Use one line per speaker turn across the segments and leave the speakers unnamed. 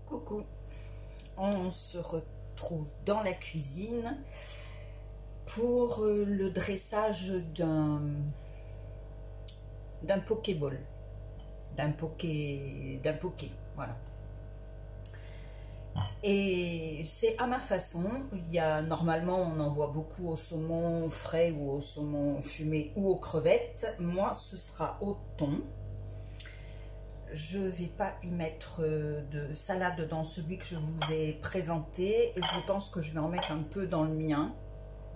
Coucou, on se retrouve dans la cuisine pour le dressage d'un pokéball, d'un poké, voilà. Et c'est à ma façon. Il y a normalement, on en voit beaucoup au saumon frais ou au saumon fumé ou aux crevettes. Moi, ce sera au thon. Je ne vais pas y mettre de salade dans celui que je vous ai présenté. Je pense que je vais en mettre un peu dans le mien.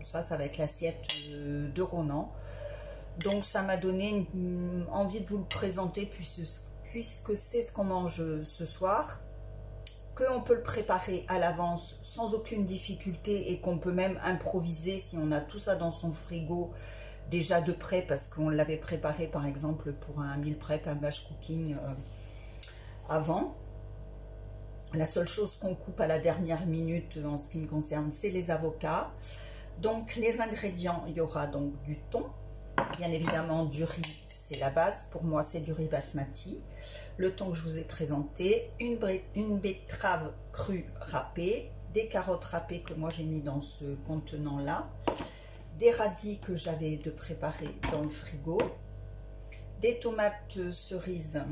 Ça va être l'assiette de Ronan. Donc ça m'a donné envie de vous le présenter puisque c'est ce qu'on mange ce soir. Qu'on peut le préparer à l'avance sans aucune difficulté et qu'on peut même improviser si on a tout ça dans son frigo déjà de près, parce qu'on l'avait préparé par exemple pour un meal prep, un batch cooking avant. La seule chose qu'on coupe à la dernière minute en ce qui me concerne, c'est les avocats. Donc les ingrédients, il y aura donc du thon, bien évidemment du riz, c'est la base, pour moi c'est du riz basmati, le thon que je vous ai présenté, une betterave crue râpée, des carottes râpées que moi j'ai mis dans ce contenant là, des radis que j'avais de préparer dans le frigo, des tomates cerises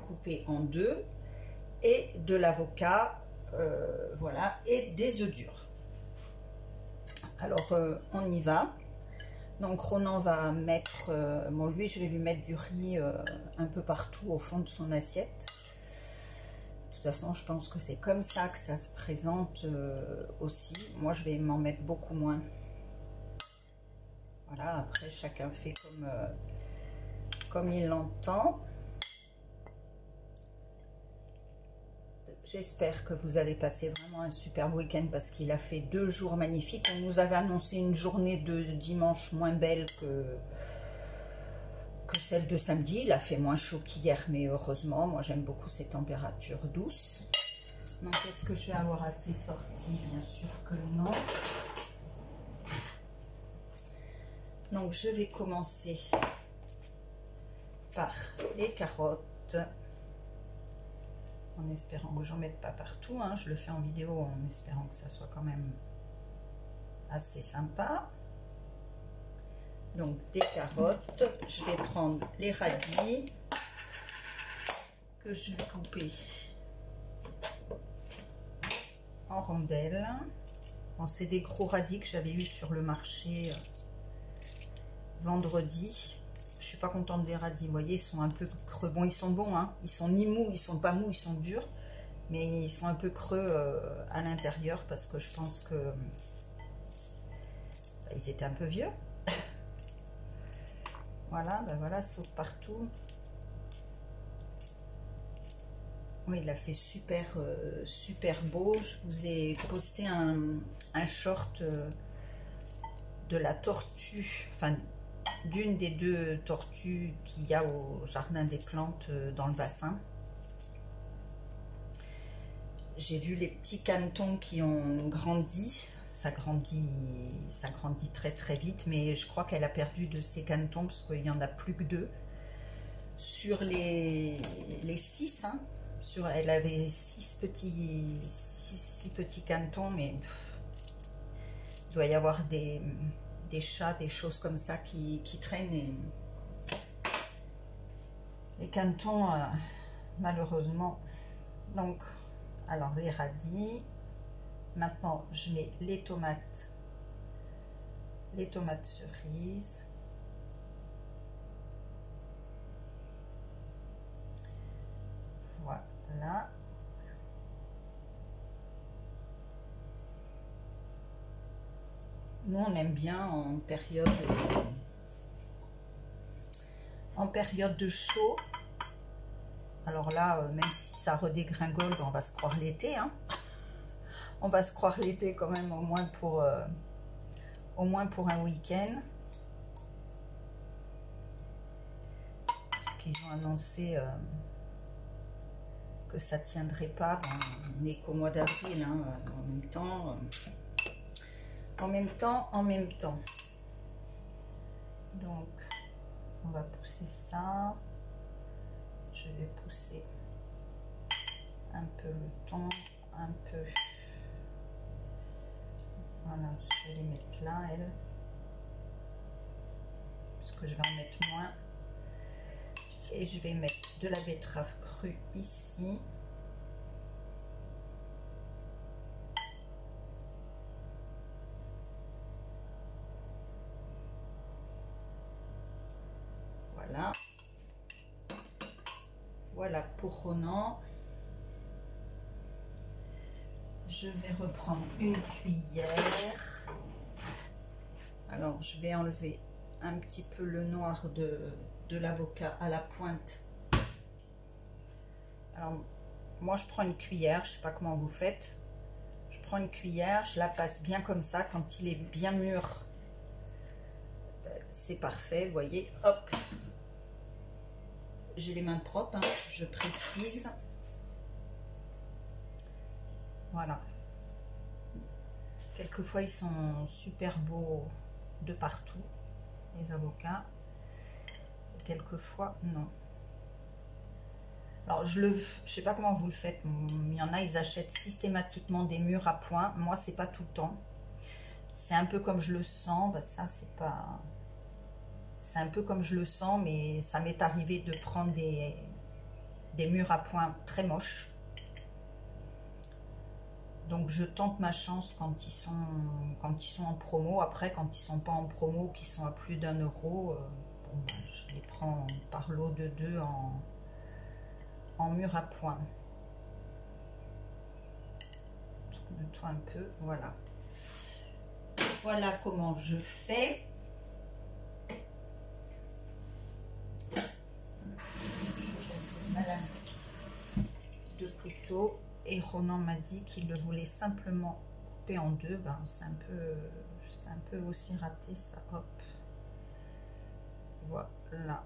coupées en deux et de l'avocat, voilà, et des œufs durs. Alors on y va. Donc Ronan va mettre, bon lui je vais lui mettre du riz un peu partout au fond de son assiette. De toute façon je pense que c'est comme ça que ça se présente aussi. Moi je vais m'en mettre beaucoup moins. Voilà, après chacun fait comme il l'entend. J'espère que vous allez passer vraiment un super week-end parce qu'il a fait 2 jours magnifiques. On nous avait annoncé une journée de dimanche moins belle que celle de samedi. Il a fait moins chaud qu'hier, mais heureusement, moi j'aime beaucoup ces températures douces. Donc est-ce que je vais avoir assez sorti? Bien sûr que non. Donc je vais commencer par les carottes. En espérant que j'en mette pas partout, hein. Je le fais en vidéo en espérant que ça soit quand même assez sympa. Donc des carottes, je vais prendre les radis que je vais couper en rondelles. Bon, c'est des gros radis que j'avais eu sur le marché vendredi. Je suis pas contente des radis, vous voyez, ils sont un peu creux. Bon, ils sont bons, hein. Ils sont ni mous, ils sont pas mous, ils sont durs, mais ils sont un peu creux à l'intérieur parce que je pense que ils étaient un peu vieux. Voilà, ben voilà, saute partout. Oui, il a fait super, super beau. Je vous ai posté un short de la tortue, enfin d'une des 2 tortues qu'il y a au jardin des plantes dans le bassin. J'ai vu les petits canetons qui ont grandi. Ça grandit très très vite, mais je crois qu'elle a perdu de ses canetons parce qu'il n'y en a plus que 2 sur les 6, hein. Elle avait 6 petits canetons, mais il doit y avoir des chats, des choses comme ça qui traînent. Et les canetons, malheureusement. Donc, alors les radis. Maintenant, je mets les tomates cerises. Voilà. Nous, on aime bien en période de chaud. Alors là, même si ça redégringole, on va se croire l'été, hein. On va se croire l'été quand même, au moins pour un week-end. Parce qu'ils ont annoncé que ça tiendrait pas. Bon, on n'est qu'au mois d'avril, hein, en même temps. Donc, on va pousser ça. Je vais pousser un un peu le thon, un peu. Voilà, je vais les mettre là, elles. Parce que je vais en mettre moins. Et je vais mettre de la betterave crue ici. Voilà. Voilà pour Ronan. Je vais reprendre une cuillère. Alors, je vais enlever un petit peu le noir de l'avocat à la pointe. Alors, moi, je prends une cuillère. Je ne sais pas comment vous faites. Je prends une cuillère, je la passe bien comme ça. Quand il est bien mûr, c'est parfait. Vous voyez, hop. J'ai les mains propres, hein, je précise. Voilà. Quelquefois, ils sont super beaux de partout, les avocats. Et quelquefois, non. Alors, je sais pas comment vous le faites. Il y en a, ils achètent systématiquement des mûres à point. Moi, c'est pas tout le temps. C'est un peu comme je le sens. Ben, ça, c'est pas... C'est un peu comme je le sens, mais ça m'est arrivé de prendre des mûres à point très moches. Donc je tente ma chance quand ils sont en promo. Après, quand ils sont pas en promo, qui sont à plus d'1 euro, bon, ben, je les prends par lot de 2 en mûre à point. Tourne-toi un peu, voilà. Voilà comment je fais. De couteau, et Ronan m'a dit qu'il le voulait simplement couper en deux. Ben, c'est un peu aussi raté ça. Hop, voilà.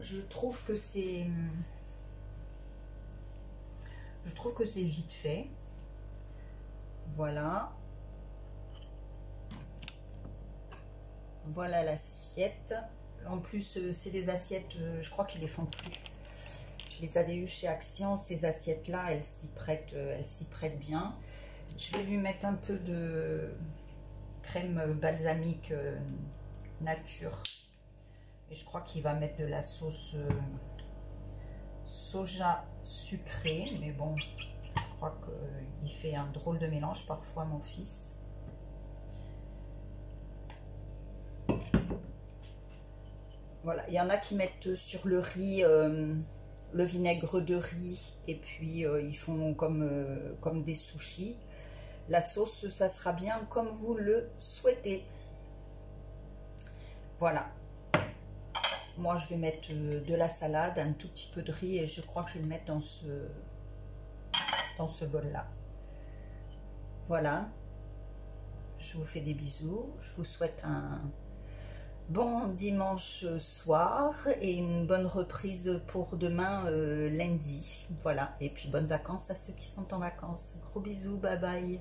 Je trouve que c'est vite fait. Voilà. Voilà l'assiette. En plus, c'est des assiettes, je crois qu'ils les font plus. Je les avais eues chez Action. Ces assiettes-là, elles s'y prêtent bien. Je vais lui mettre un peu de crème balsamique nature. Et je crois qu'il va mettre de la sauce soja sucrée. Mais bon, je crois qu'il fait un drôle de mélange parfois, mon fils. Voilà, il y en a qui mettent sur le riz le vinaigre de riz et puis ils font comme des sushis. La sauce, ça sera bien comme vous le souhaitez. Voilà. Moi, je vais mettre de la salade, un tout petit peu de riz et je crois que je vais le mettre dans ce bol-là. Voilà. Je vous fais des bisous. Je vous souhaite un bon dimanche soir et une bonne reprise pour demain lundi. Voilà, et puis bonnes vacances à ceux qui sont en vacances. Gros bisous, bye bye.